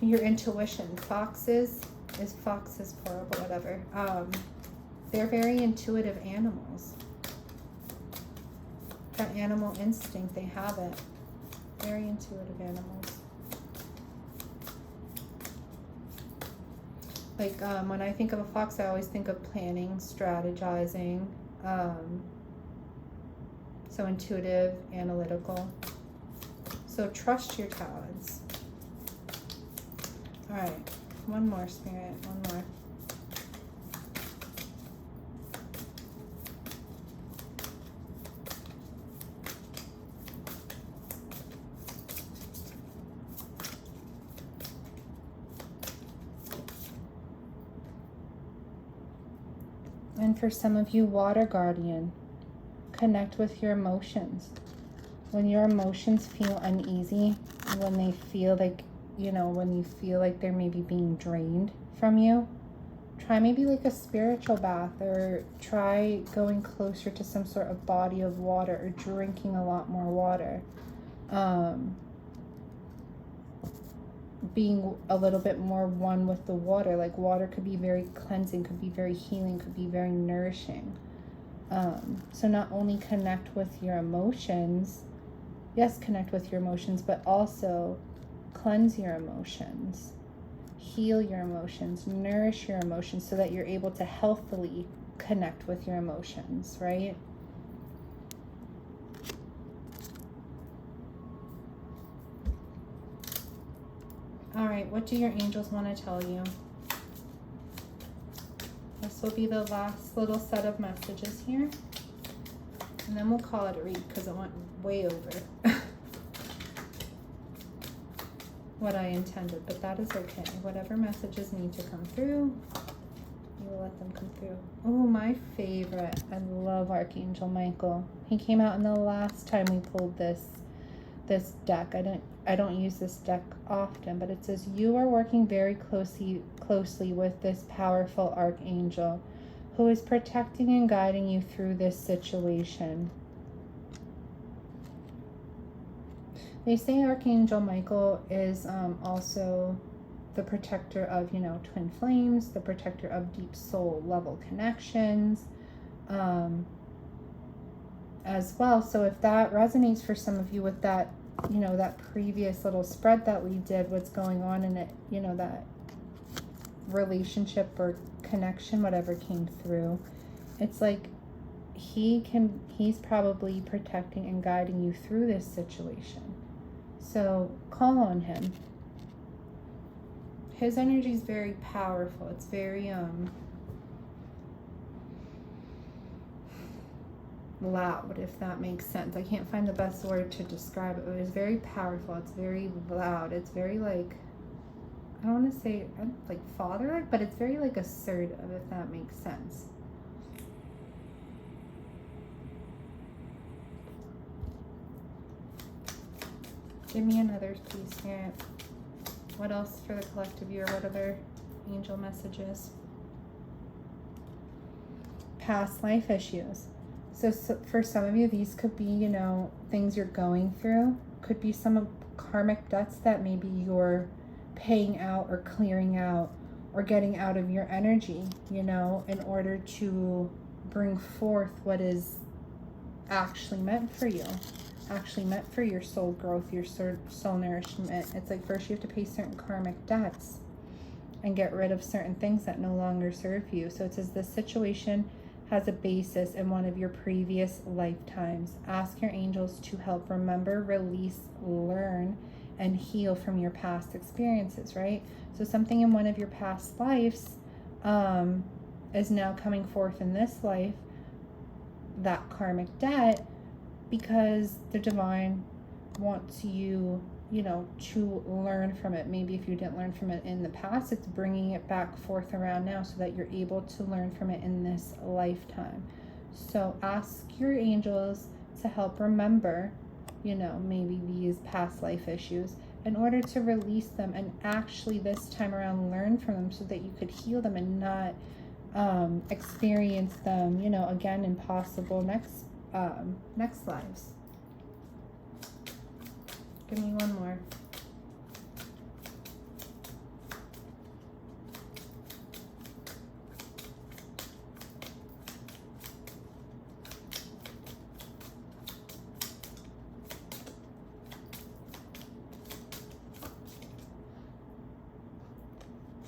your intuition. Foxes plural, but whatever. They're very intuitive animals. That animal instinct, they have it. Very intuitive animals. Like when I think of a fox, I always think of planning, strategizing. So intuitive, analytical. So trust your talents. All right, one more, Spirit, one more. And for some of you, water guardian, connect with your emotions. When your emotions feel uneasy, when they feel like, when you feel like they're maybe being drained from you, try maybe like a spiritual bath, or try going closer to some sort of body of water, or drinking a lot more water. Being a little bit more one with the water. Like water could be very cleansing, could be very healing, could be very nourishing. So not only connect with your emotions, yes, connect with your emotions, but also cleanse your emotions, heal your emotions, nourish your emotions, so that you're able to healthily connect with your emotions, right? All right, what do your angels want to tell you? This will be the last little set of messages here. And then we'll call it a read, because it went way over what I intended. But that is okay. Whatever messages need to come through, you will let them come through. Oh, my favorite. I love Archangel Michael. He came out in the last time we pulled this deck. I don't use this deck often, but it says you are working very closely with this powerful archangel who is protecting and guiding you through this situation. They say Archangel Michael is also the protector of, you know, twin flames, the protector of deep soul level connections, as well. So if that resonates for some of you with that, you know, that previous little spread that we did, what's going on in it, you know, that relationship or connection, whatever came through, it's like he's probably protecting and guiding you through this situation. So call on him. His energy is very powerful. It's very loud, if that makes sense. I can't find the best word to describe it, but it's very powerful. It's very loud. It's very, like, I don't want to say like father-like, but it's very like assertive, if that makes sense. Give me another piece here. What else for the collective viewer? What other angel messages? Past life issues. So for some of you, these could be, you know, things you're going through. Could be some of karmic debts that maybe you're paying out or clearing out or getting out of your energy, you know, in order to bring forth what is actually meant for you, actually meant for your soul growth, your soul nourishment. It's like first you have to pay certain karmic debts and get rid of certain things that no longer serve you. So it says this situation has a basis in one of your previous lifetimes. Ask your angels to help remember, release, learn, and heal from your past experiences, right? So something in one of your past lives is now coming forth in this life, that karmic debt, because the divine wants you, you know, to learn from it. Maybe if you didn't learn from it in the past, it's bringing it back forth around now so that you're able to learn from it in this lifetime. So ask your angels to help remember, you know, maybe these past life issues in order to release them and actually this time around learn from them so that you could heal them and not experience them, you know, again in possible next lives. Give me one more.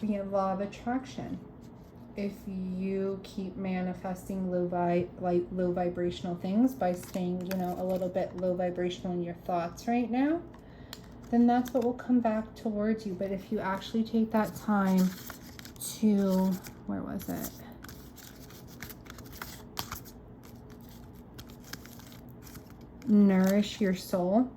The law of attraction. If you keep manifesting low vibrational things by staying, you know, a little bit low vibrational in your thoughts right now, then that's what will come back towards you. But if you actually take that time to, where was it? Nourish your soul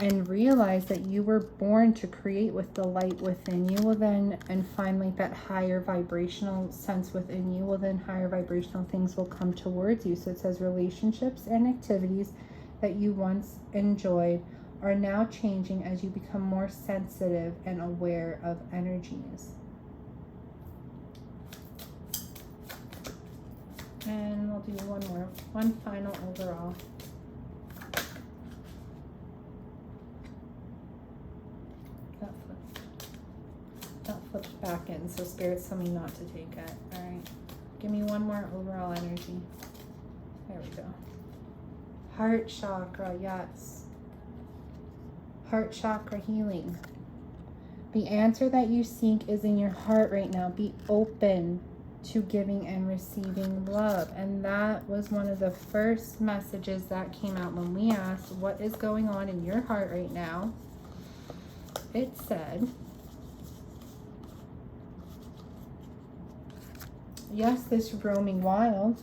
and realize that you were born to create with the light within you, well then, and find like that higher vibrational sense within you, well then higher vibrational things will come towards you. So it says relationships and activities that you once enjoyed are now changing as you become more sensitive and aware of energies. And we'll do one final overall. That flipped back in, so Spirit's telling me not to take it. All right, give me one more overall energy. There we go. Heart chakra, yes. Heart chakra healing. The answer that you seek is in your heart right now. Be open to giving and receiving love. And that was one of the first messages that came out when we asked, what is going on in your heart right now? It said, yes, this roaming wild,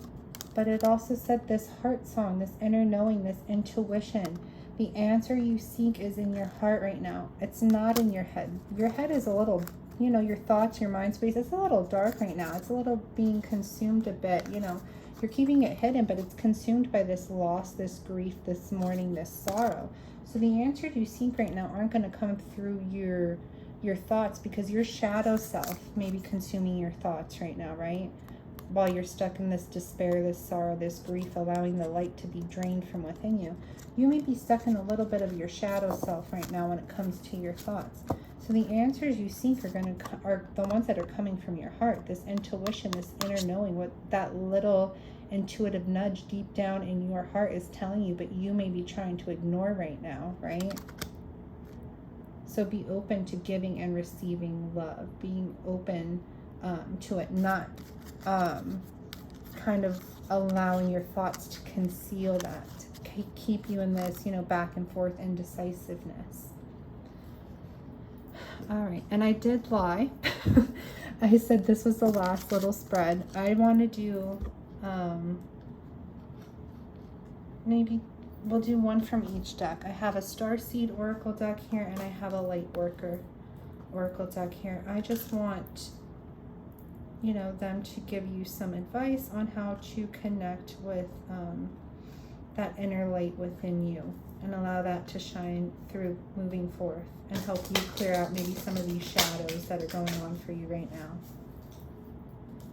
but it also said this heart song, this inner knowing, this intuition. The answer you seek is in your heart right now. It's not in your head. Your head is a little, you know, your thoughts, your mind space, it's a little dark right now. It's a little being consumed a bit, you know. You're keeping it hidden, but it's consumed by this loss, this grief, this mourning, this sorrow. So the answers you seek right now aren't going to come through your thoughts, because your shadow self may be consuming your thoughts right now, right? While you're stuck in this despair, this sorrow, this grief, allowing the light to be drained from within you. You may be stuck in a little bit of your shadow self right now when it comes to your thoughts. So the answers you seek are the ones that are coming from your heart. This intuition, this inner knowing, what that little intuitive nudge deep down in your heart is telling you, but you may be trying to ignore right now, right? So be open to giving and receiving love. Being open to it, not kind of allowing your thoughts to conceal that, to keep you in this, you know, back and forth indecisiveness. All right, and I did lie. I said this was the last little spread. I want to do, maybe we'll do one from each deck. I have a Starseed Oracle deck here, and I have a Light Worker Oracle deck here. I just want, you know, them to give you some advice on how to connect with that inner light within you and allow that to shine through moving forth and help you clear out maybe some of these shadows that are going on for you right now.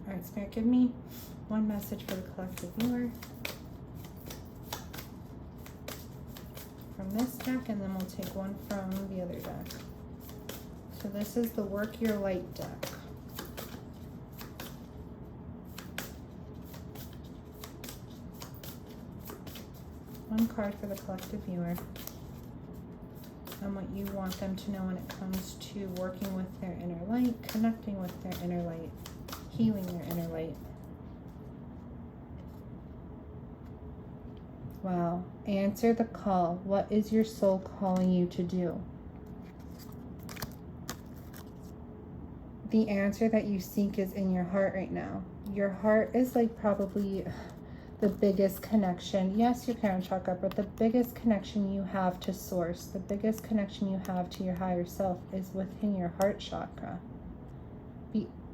All right, Spirit, give me one message for the collective viewer from this deck, and then we'll take one from the other deck. So this is the Work Your Light deck. One card for the collective viewer and what you want them to know when it comes to working with their inner light, connecting with their inner light, healing their inner light. Wow. Answer the call. What is your soul calling you to do? The answer that you seek is in your heart right now. Your heart is like probably the biggest connection. Yes, your crown chakra, but the biggest connection you have to source, the biggest connection you have to your higher self is within your heart chakra.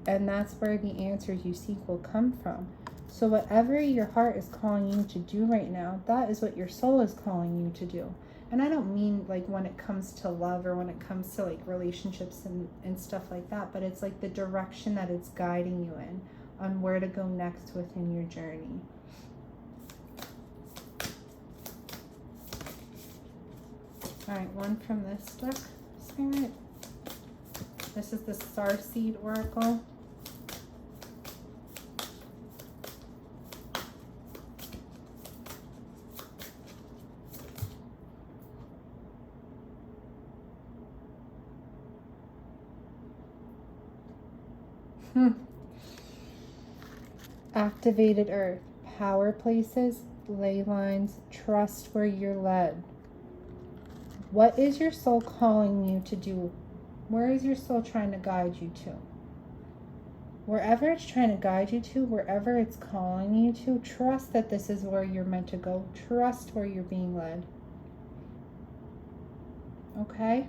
And that's where the answers you seek will come from. So whatever your heart is calling you to do right now, that is what your soul is calling you to do. And I don't mean like when it comes to love or when it comes to like relationships and stuff like that, but it's like the direction that it's guiding you in on where to go next within your journey. All right, one from this deck, Spirit. This is the Starseed Oracle. Activated earth, power places, ley lines, trust where you're led. What is your soul calling you to do? Where is your soul trying to guide you to? Wherever it's trying to guide you to, wherever it's calling you to, trust that this is where you're meant to go. Trust where you're being led. Okay?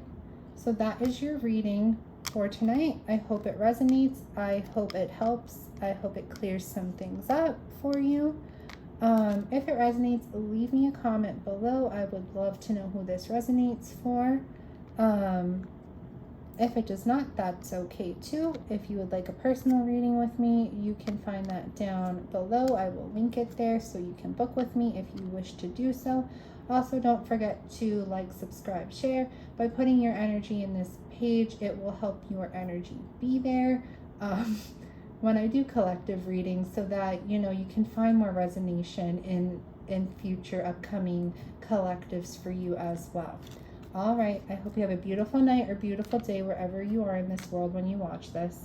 So that is your reading for tonight. I hope it resonates. I hope it helps. I hope it clears some things up for you. If it resonates, leave me a comment below. I would love to know who this resonates for. If it does not, that's okay too. If you would like a personal reading with me, you can find that down below. I will link it there so you can book with me if you wish to do so. Also, don't forget to like, subscribe, share. By putting your energy in this page, it will help your energy be there when I do collective readings, so that you can find more resonance in future upcoming collectives for you as well. All right, I hope you have a beautiful night or beautiful day wherever you are in this world when you watch this.